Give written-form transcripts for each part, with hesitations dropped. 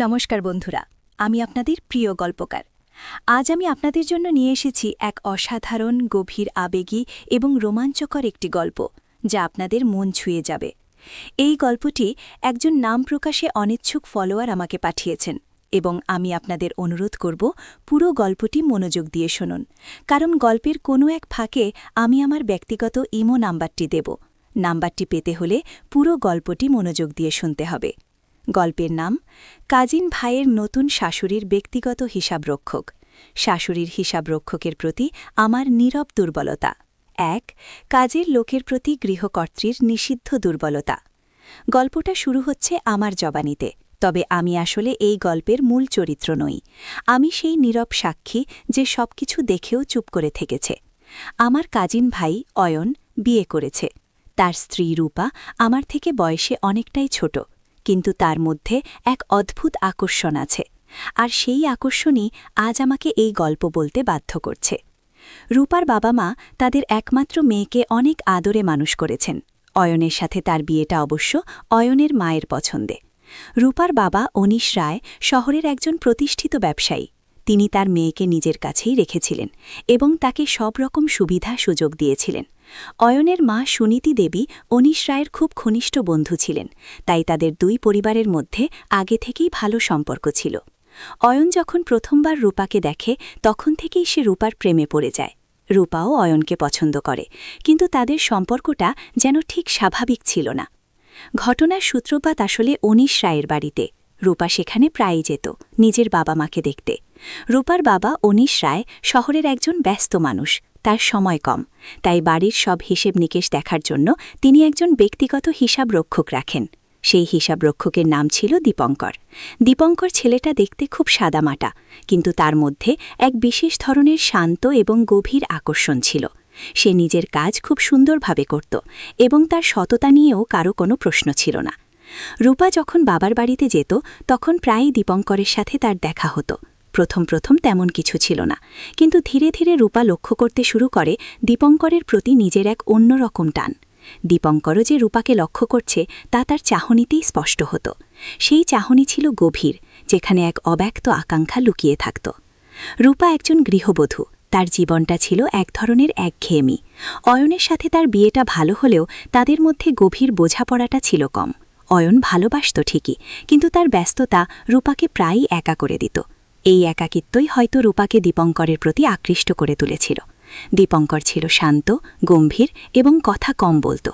নমস্কার বন্ধুরা, আমি আপনাদের প্রিয় গল্পকার। আজ আমি আপনাদের জন্য নিয়ে এসেছি এক অসাধারণ, গভীর আবেগী এবং রোমাঞ্চকর একটি গল্প, যা আপনাদের মন ছুঁয়ে যাবে। এই গল্পটি একজন নাম প্রকাশে অনিচ্ছুক ফলোয়ার আমাকে পাঠিয়েছেন এবং আমি আপনাদের অনুরোধ করব পুরো গল্পটি মনোযোগ দিয়ে শুনুন, কারণ গল্পের কোনো এক ফাঁকে আমি আমার ব্যক্তিগত ইমো নাম্বারটি দেব। নাম্বারটি পেতে হলে পুরো গল্পটি মনোযোগ দিয়ে শুনতে হবে। গল্পের নাম কাজিন ভাইয়ের নতুন শাশুড়ির ব্যক্তিগত হিসাবরক্ষক। শাশুড়ির হিসাবরক্ষকের প্রতি আমার নীরব দুর্বলতা। ১. কাজের লোকের প্রতি গৃহকর্ত্রীর নিষিদ্ধ দুর্বলতা। গল্পটা শুরু হচ্ছে আমার জবানিতে, তবে আমি আসলে এই গল্পের মূল চরিত্র নই। আমি সেই নীরব সাক্ষী যে সবকিছু দেখেও চুপ করে থেকেছে। আমার কাজিন ভাই অয়ন বিয়ে করেছে। তার স্ত্রী রূপা আমার থেকে বয়সে অনেকটাই ছোট, কিন্তু তার মধ্যে এক অদ্ভুত আকর্ষণ আছে, আর সেই আকর্ষণই আজ আমাকে এই গল্প বলতে বাধ্য করছে। রূপার বাবা মা তাদের একমাত্র মেয়েকে অনেক আদরে মানুষ করেছেন। অয়নের সাথে তার বিয়েটা অবশ্য অয়নের মায়ের পছন্দে। রূপার বাবা অনিশ রায় শহরের একজন প্রতিষ্ঠিত ব্যবসায়ী। তিনি তার মেয়েকে নিজের কাছেই রেখেছিলেন এবং তাকে সব রকম সুবিধা সুযোগ দিয়েছিলেন। অয়নের মা সুনীতি দেবী অনিশ রায়ের খুব ঘনিষ্ঠ বন্ধু ছিলেন, তাই তাদের দুই পরিবারের মধ্যে আগে থেকেই ভালো সম্পর্ক ছিল। অয়ন যখন প্রথমবার রূপাকে দেখে তখন থেকেই সে রূপার প্রেমে পড়ে যায়। রূপাও অয়নকে পছন্দ করে, কিন্তু তাদের সম্পর্কটা যেন ঠিক স্বাভাবিক ছিল না। ঘটনার সূত্রপাত আসলে অনিশ রায়ের বাড়িতে। রূপা সেখানে প্রায়ই যেত নিজের বাবা মাকে দেখতে। রূপার বাবা অনিশ রায় শহরের একজন ব্যস্ত মানুষ, তার সময় কম, তাই বাড়ির সব হিসেব নিকেশ দেখার জন্য তিনি একজন ব্যক্তিগত হিসাবরক্ষক রাখেন। সেই হিসাবরক্ষকের নাম ছিল দীপঙ্কর। দীপঙ্কর ছেলেটা দেখতে খুব সাদামাটা, কিন্তু তার মধ্যে এক বিশেষ ধরনের শান্ত এবং গভীর আকর্ষণ ছিল। সে নিজের কাজ খুব সুন্দরভাবে করত এবং তার সততা নিয়েও কারো কোনো প্রশ্ন ছিল না। রূপা যখন বাবার বাড়িতে যেত তখন প্রায়ই দীপঙ্করের সাথে তার দেখা হতো। প্রথম প্রথম তেমন কিছু ছিল না, কিন্তু ধীরে ধীরে রূপা লক্ষ্য করতে শুরু করে দীপঙ্করের প্রতি নিজের এক অন্যরকম টান। দীপঙ্করও যে রূপাকে লক্ষ্য করছে তা তার চাহনিতেই স্পষ্ট হতো। সেই চাহনি ছিল গভীর, যেখানে এক অব্যক্ত আকাঙ্ক্ষা লুকিয়ে থাকত। রূপা একজন গৃহবধূ, তার জীবনটা ছিল এক ধরনের একঘেয়েমি। অয়নের সাথে তার বিয়েটা ভালো হলেও তাদের মধ্যে গভীর বোঝাপড়াটা ছিল কম। অয়ন ভালোবাসত ঠিকই, কিন্তু তার ব্যস্ততা রূপাকে প্রায়ই একা করে দিত। এই একাকিত্বই হয়তো রূপাকে দীপঙ্করের প্রতি আকৃষ্ট করে তুলেছিল। দীপঙ্কর ছিল শান্ত, গম্ভীর এবং কথা কম বলত,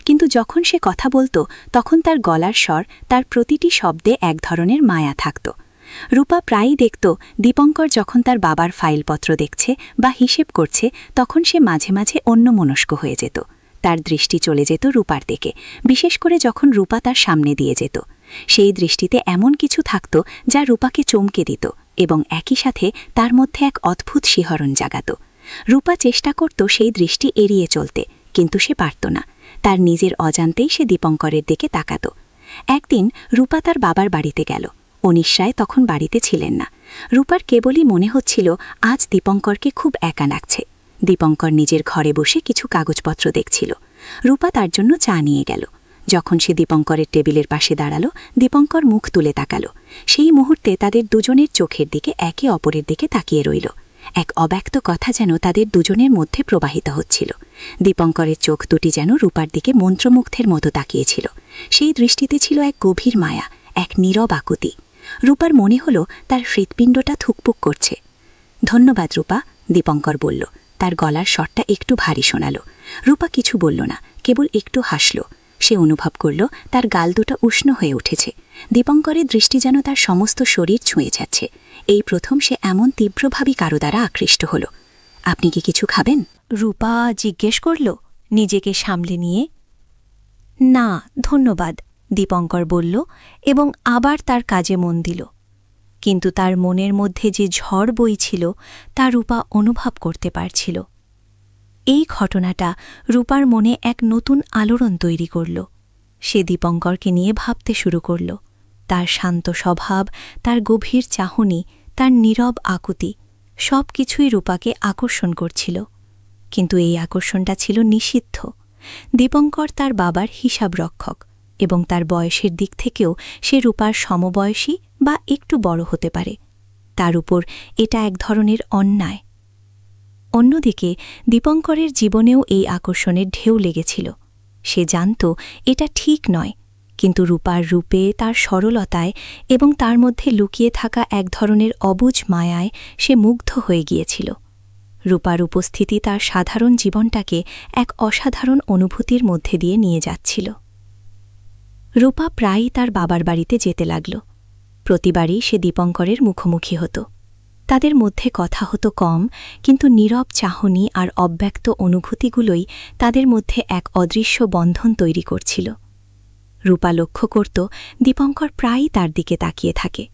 কিন্তু যখন সে কথা বলত তখন তার গলার স্বর, তার প্রতিটি শব্দে এক ধরনের মায়া থাকত। রূপা প্রায়ই দেখত দীপঙ্কর যখন তার বাবার ফাইলপত্র দেখছে বা হিসেব করছে তখন সে মাঝে মাঝে অন্যমনস্ক হয়ে যেত। তার দৃষ্টি চলে যেত রূপার দিকে, বিশেষ করে যখন রূপা তার সামনে দিয়ে যেত। সেই দৃষ্টিতে এমন কিছু থাকত যা রূপাকে চমকে দিত এবং একই সাথে তার মধ্যে এক অদ্ভুত শিহরণ জাগাত। রূপা চেষ্টা করত সেই দৃষ্টি এড়িয়ে চলতে, কিন্তু সে পারত না। তার নিজের অজান্তেই সে দীপঙ্করের দিকে তাকাত। একদিন রূপা তার বাবার বাড়িতে গেল। অনিশ রায় তখন বাড়িতে ছিলেন না। রূপার কেবলই মনে হচ্ছিল আজ দীপঙ্করকে খুব একা লাগছে। দীপঙ্কর নিজের ঘরে বসে কিছু কাগজপত্র দেখছিল। রূপা তার জন্য চা নিয়ে গেল। যখন সে দীপঙ্করের টেবিলের পাশে দাঁড়ালো, দীপঙ্কর মুখ তুলে তাকালো। সেই মুহূর্তে তাদের দুজনের চোখের দিকে একে অপরের দিকে তাকিয়ে রইল। এক অব্যক্ত কথা যেন তাদের দুজনের মধ্যে প্রবাহিত হচ্ছিল। দীপঙ্করের চোখ দুটি যেন রূপার দিকে মন্ত্রমুগ্ধের মতো তাকিয়েছিল। সেই দৃষ্টিতে ছিল এক গভীর মায়া, এক নীরব আকুতি। রূপার মনে হলো তার হৃৎপিণ্ডটা থুকপুক করছে। ধন্যবাদ রূপা, দীপঙ্কর বলল। তার গলার স্বরটা একটু ভারী শোনাল। রূপা কিছু বলল না, কেবল একটু হাসল। সে অনুভব করল তার গাল দুটো উষ্ণ হয়ে উঠেছে। দীপঙ্করের দৃষ্টি যেন তার সমস্ত শরীর ছুঁয়ে যাচ্ছে। এই প্রথম সে এমন তীব্রভাবে কারো দ্বারা আকৃষ্ট হল। আপনি কি কিছু খাবেন? রূপা জিজ্ঞেস করল নিজেকে সামলে নিয়ে। না ধন্যবাদ, দীপঙ্কর বলল এবং আবার তার কাজে মন দিল। কিন্তু তার মনের মধ্যে যে ঝড় বইছিল তা রূপা অনুভব করতে পারছিল। এই ঘটনাটা রূপার মনে এক নতুন আলোড়ন তৈরি করল। সে দীপঙ্করকে নিয়ে ভাবতে শুরু করল। তার শান্ত স্বভাব, তার গভীর চাহনি, তার নীরব আকুতি সব কিছুই রূপাকে আকর্ষণ করছিল। কিন্তু এই আকর্ষণটা ছিল নিষিদ্ধ। দীপঙ্কর তার বাবার হিসাবরক্ষক, এবং তার বয়সের দিক থেকেও সে রূপার সমবয়সী বা একটু বড় হতে পারে। তার উপর এটা এক ধরনের অন্যায়। অন্যদিকে দীপঙ্করের জীবনেও এই আকর্ষণের ঢেউ লেগেছিল। সে জানত এটা ঠিক নয়, কিন্তু রূপার রূপে, তার সরলতায় এবং তার মধ্যে লুকিয়ে থাকা এক ধরনের অবুঝ মায়ায় সে মুগ্ধ হয়ে গিয়েছিল। রূপার উপস্থিতি তার সাধারণ জীবনটাকে এক অসাধারণ অনুভূতির মধ্যে দিয়ে নিয়ে যাচ্ছিল। রূপা প্রায়ই তার বাবার বাড়িতে যেতে লাগল। প্রতিবারই সে দীপঙ্করের মুখোমুখি হতো। তাদের মধ্যে কথা হতো কম, কিন্তু নীরব চাহনি আর অব্যক্ত অনুভূতিগুলোই তাদের মধ্যে এক অদৃশ্য বন্ধন তৈরি করছিল। রূপা লক্ষ্য করত দীপঙ্কর প্রায়ই তার দিকে তাকিয়ে থাকে,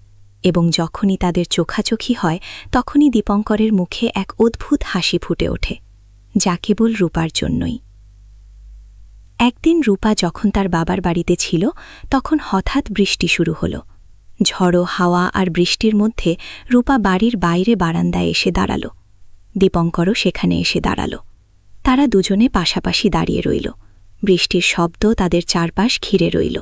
এবং যখনই তাদের চোখাচোখি হয় তখনই দীপঙ্করের মুখে এক অদ্ভুত হাসি ফুটে ওঠে, যা কেবল রূপার জন্যই। একদিন রূপা যখন তার বাবার বাড়িতে ছিল, তখন হঠাৎ বৃষ্টি শুরু হল। ঝড়ো হাওয়া আর বৃষ্টির মধ্যে রূপা বাড়ির বাইরে বারান্দায় এসে দাঁড়াল। দীপঙ্করও সেখানে এসে দাঁড়াল। তারা দুজনে পাশাপাশি দাঁড়িয়ে রইল। বৃষ্টির শব্দ তাদের চারপাশ ঘিরে রইল।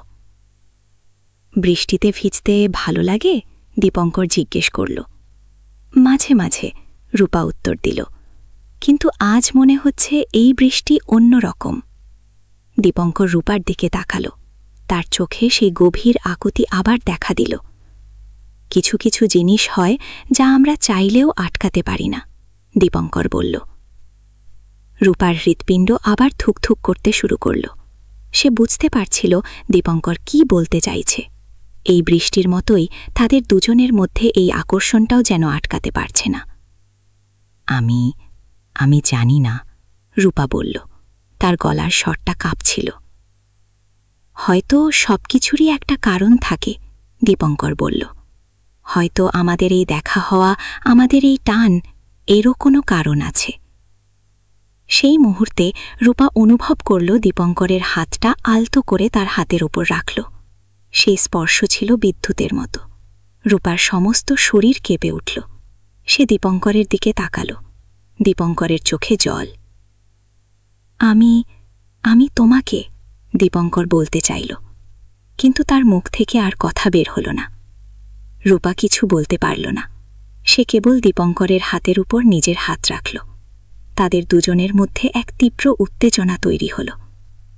বৃষ্টিতে ভিজতে ভালো লাগে? দীপঙ্কর জিজ্ঞেস করল। মাঝে মাঝে, রূপা উত্তর দিল। কিন্তু আজ মনে হচ্ছে এই বৃষ্টি অন্যরকম। দীপঙ্কর রূপার দিকে তাকাল। তার চোখে সেই গভীর আকুতি আবার দেখা দিল। কিছু কিছু জিনিস হয় যা আমরা চাইলেও আটকাতে পারি না, দীপঙ্কর বলল। রূপার হৃৎপিণ্ড আবার থুকথুক করতে শুরু করল। সে বুঝতে পারছিল দীপঙ্কর কি বলতে চাইছে। এই বৃষ্টির মতোই তাদের দুজনের মধ্যে এই আকর্ষণটাও যেন আটকাতে পারছে না। আমি জানি না, রূপা বলল। তার গলার স্বরটা কাঁপছিল। হয়তো সবকিছুরই একটা কারণ থাকে, দীপঙ্কর বলল। হয়তো আমাদের এই দেখা হওয়া, আমাদের এই টান, এরও কোনো কারণ আছে। সেই মুহূর্তে রূপা অনুভব করল দীপঙ্করের হাতটা আলতো করে তার হাতের ওপর রাখল। সেই স্পর্শ ছিল বিদ্যুতের মতো। রূপার সমস্ত শরীর কেঁপে উঠল। সে দীপঙ্করের দিকে তাকাল। দীপঙ্করের চোখে জল। আমি তোমাকে, দীপঙ্কর বলতে চাইল, কিন্তু তার মুখ থেকে আর কথা বের হল না। রূপা কিছু বলতে পারল না। সে কেবল দীপঙ্করের হাতের উপর নিজের হাত রাখল। তাদের দুজনের মধ্যে এক তীব্র উত্তেজনা তৈরি হল।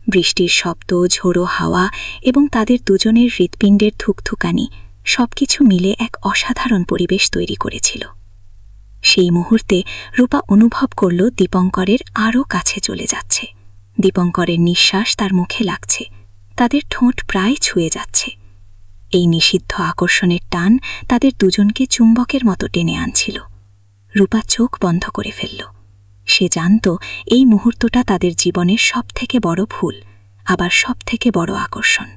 বৃষ্টির শব্দ, ঝোড়ো হাওয়া এবং তাদের দুজনের হৃৎপিণ্ডের থুকথুকানি সবকিছু মিলে এক অসাধারণ পরিবেশ তৈরি করেছিল। সেই মুহূর্তে রূপা অনুভব করল দীপঙ্করের আরও কাছে চলে যাচ্ছে। দীপঙ্করের নিঃশ্বাস তার মুখে লাগছে। তাদের ঠোঁট প্রায় ছুঁয়ে যাচ্ছে। এই নিষিদ্ধ আকর্ষণের টান তাদের দুজনকে চুম্বকের মতো টেনে আনছিল। রূপা চোখ বন্ধ করে ফেলল। সে জানত এই মুহূর্তটা তাদের জীবনের সবথেকে বড় ভুল, আবার সবথেকে বড় আকর্ষণ।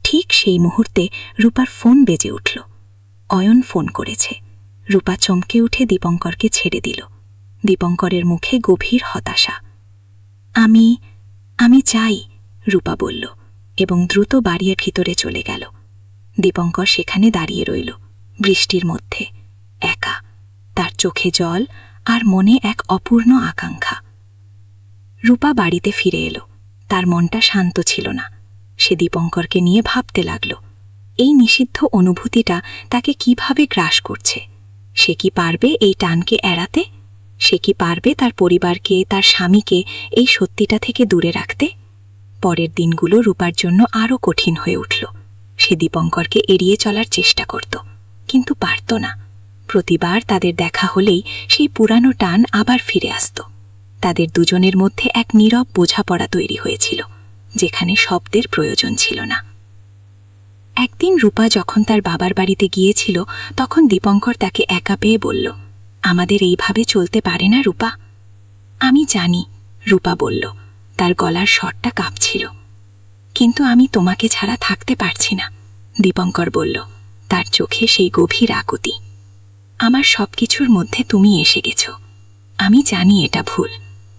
ঠিক সেই মুহূর্তে রূপার ফোন বেজে উঠল। অয়ন ফোন করেছে। রূপা চমকে উঠে দীপঙ্করকে ছেড়ে দিল। দীপঙ্করের মুখে গভীর হতাশা। আমি চাই, রূপা বলল, এবং দ্রুত বাড়ির ভিতরে চলে গেল। দীপঙ্কর সেখানে দাঁড়িয়ে রইল, বৃষ্টির মধ্যে, একা, তার চোখে জল আর মনে এক অপূর্ণ আকাঙ্ক্ষা। রূপা বাড়িতে ফিরে এলো। তার মনটা শান্ত ছিল না। সে দীপঙ্করকে নিয়ে ভাবতে লাগল। এই নিষিদ্ধ অনুভূতিটা তাকে কিভাবে গ্রাস করছে। সে কি পারবে এই টানকে এড়াতে? সে কি পারবে তার পরিবারকে, তার স্বামীকে এই সত্যিটা থেকে দূরে রাখতে? পরের দিনগুলো রূপার জন্য আরও কঠিন হয়ে উঠল। সে দীপঙ্করকে এড়িয়ে চলার চেষ্টা করত, কিন্তু পারত না। প্রতিবার তাদের দেখা হলেই সেই পুরানো টান আবার ফিরে আসত। তাদের দুজনের মধ্যে এক নীরব বোঝাপড়া তৈরি হয়েছিল, যেখানে শব্দের প্রয়োজন ছিল না। একদিন রূপা যখন তার বাবার বাড়িতে গিয়েছিল, তখন দীপঙ্কর তাকে একা পেয়ে বলল, আমাদের এইভাবে চলতে পারে না রূপা। আমি জানি, রূপা বলল। তার গলার স্বরটা কাঁপছিল। কিন্তু আমি তোমাকে ছাড়া থাকতে পারছি না, দীপঙ্কর বলল, তার চোখে সেই গভীর আকুতি। আমার সবকিছুর মধ্যে তুমি এসে গেছ। আমি জানি এটা ভুল,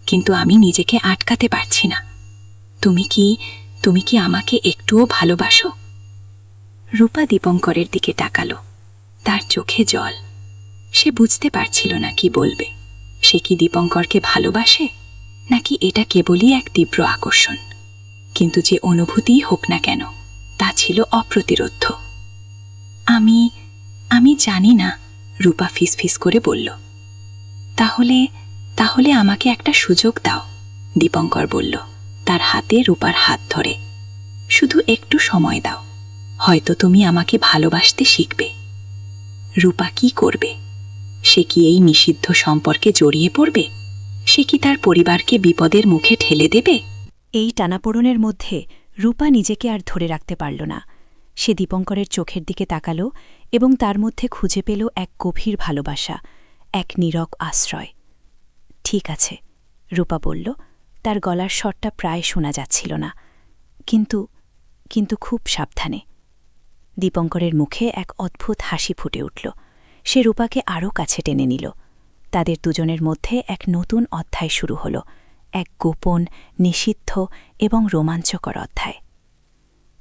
কিন্তু আমি নিজেকে আটকাতে পারছি না। তুমি কি আমাকে একটুও ভালোবাসো? রূপা দীপঙ্করের দিকে তাকালো। তার চোখে জল। সে বুঝতে পারছিল না কি বলবে। সে কি দীপঙ্করকে ভালোবাসে, নাকি এটা কেবলই এক তীব্র আকর্ষণ? কিন্তু যে অনুভূতিই হোক না কেন তা ছিল অপ্রতিরোধ্য। আমি আমি জানি না, রূপা ফিসফিস করে বলল। তাহলে তাহলে আমাকে একটা সুযোগ দাও, দীপঙ্কর বলল, তার হাতে রূপার হাত ধরে। শুধু একটু সময় দাও, হয়তো তুমি আমাকে ভালোবাসতে শিখবে। রূপা কি করবে? সে কি এই নিষিদ্ধ সম্পর্কে জড়িয়ে পড়বে? সে কি তার পরিবারকে বিপদের মুখে ঠেলে দেবে? এই টানাপোড়েনের মধ্যে রূপা নিজেকে আর ধরে রাখতে পারল না। সে দীপঙ্করের চোখের দিকে তাকাল এবং তার মধ্যে খুঁজে পেল এক গভীর ভালোবাসা, এক নীরব আশ্রয়। ঠিক আছে, রূপা বলল, তার গলার স্বরটা প্রায় শোনা যাচ্ছিল না, কিন্তু কিন্তু খুব সাবধানে। দীপঙ্করের মুখে এক অদ্ভুত হাসি ফুটে উঠল। সে রূপাকে আরও কাছে টেনে নিল। তাদের দুজনের মধ্যে এক নতুন অধ্যায় শুরু হল, এক গোপন, নিষিদ্ধ এবং রোমাঞ্চকর অধ্যায়।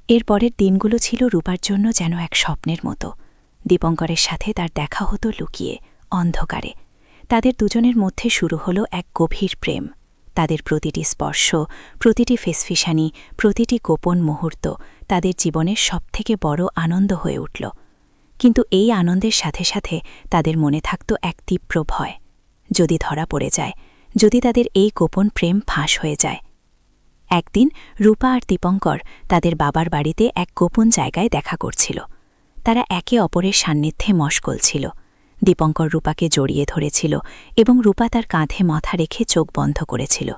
এর পরের দিনগুলো ছিল রূপার জন্য যেন এক স্বপ্নের মতো। দীপঙ্করের সাথে তার দেখা হতো লুকিয়ে, অন্ধকারে। তাদের দুজনের মধ্যে শুরু হল এক গভীর প্রেম। তাদের প্রতিটি স্পর্শ, প্রতিটি ফিসফিসানি, প্রতিটি গোপন মুহূর্ত তাদের জীবনের সবথেকে বড় আনন্দ হয়ে উঠল। কিন্তু এই আনন্দের সাথে সাথে তাদের মনে থাকত এক তীব্র ভয়। যদি ধরা পড়ে যায়, যদি তাদের এই গোপন প্রেম ফাঁস হয়ে যায়। একদিন রূপা আর দীপঙ্কর তাদের বাবার বাড়িতে এক গোপন জায়গায় দেখা করছিল। তারা একে অপরের সান্নিধ্যে মশগুল ছিল। দীপঙ্কর রূপাকে জড়িয়ে ধরেছিল এবং রূপা তার কাঁধে মাথা রেখে চোখ বন্ধ করেছিল।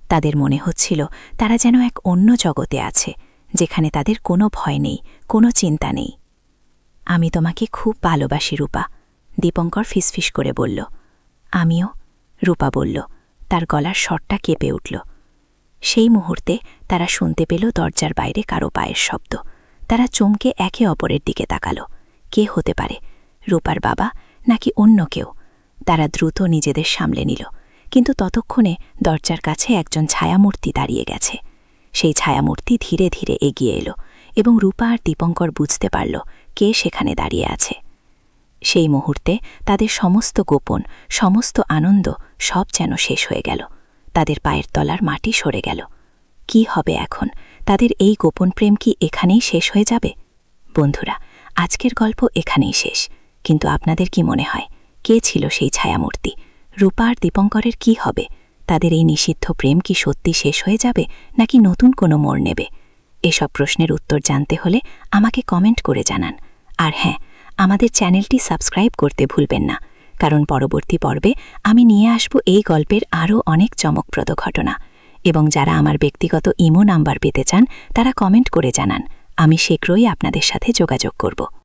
তাদের মনে হচ্ছিল তারা যেন এক অন্য জগতে আছে, যেখানে তাদের কোনো ভয় নেই, কোনো চিন্তা নেই। আমি তোমাকে খুব ভালোবাসি রূপা, দীপঙ্কর ফিসফিস করে বলল। আমিও, রূপা বলল, তার গলার স্বরটা কেঁপে উঠল। সেই মুহূর্তে তারা শুনতে পেল দরজার বাইরে কারো পায়ের শব্দ। তারা চমকে একে অপরের দিকে তাকাল। কে হতে পারে? রূপার বাবা নাকি অন্য কেউ? তারা দ্রুত নিজেদের সামলে নিল, কিন্তু ততক্ষণে দরজার কাছে একজন ছায়ামূর্তি দাঁড়িয়ে গেছে। সেই ছায়ামূর্তি ধীরে ধীরে এগিয়ে এলো এবং রূপা আর দীপঙ্কর বুঝতে পারল কে সেখানে দাঁড়িয়ে আছে। সেই মুহূর্তে তাদের সমস্ত গোপন, সমস্ত আনন্দ সব যেন শেষ হয়ে গেল। তাদের পায়ের তলার মাটি সরে গেল। কি হবে এখন? তাদের এই গোপন প্রেম কি এখানেই শেষ হয়ে যাবে? বন্ধুরা, আজকের গল্প এখানেই শেষ, কিন্তু আপনাদের কি মনে হয় কে ছিল সেই ছায়ামূর্তি? রূপা আর দীপঙ্করের কি হবে? তাদের এই নিষিদ্ধ প্রেম কি সত্যি শেষ হয়ে যাবে নাকি নতুন কোনো মোড় নেবে? এসব প্রশ্নের উত্তর জানতে হলে আমাকে কমেন্ট করে জানান। আর হ্যাঁ, আমাদের চ্যানেলটি সাবস্ক্রাইব করতে ভুলবেন না, কারণ পরবর্তী পর্বে আমি নিয়ে আসব এই গল্পের আরও অনেক চমকপ্রদ ঘটনা। এবং যারা আমার ব্যক্তিগত ইমো নাম্বার পেতে চান তারা কমেন্ট করে জানান, আমি শীঘ্রই আপনাদের সাথে যোগাযোগ করব।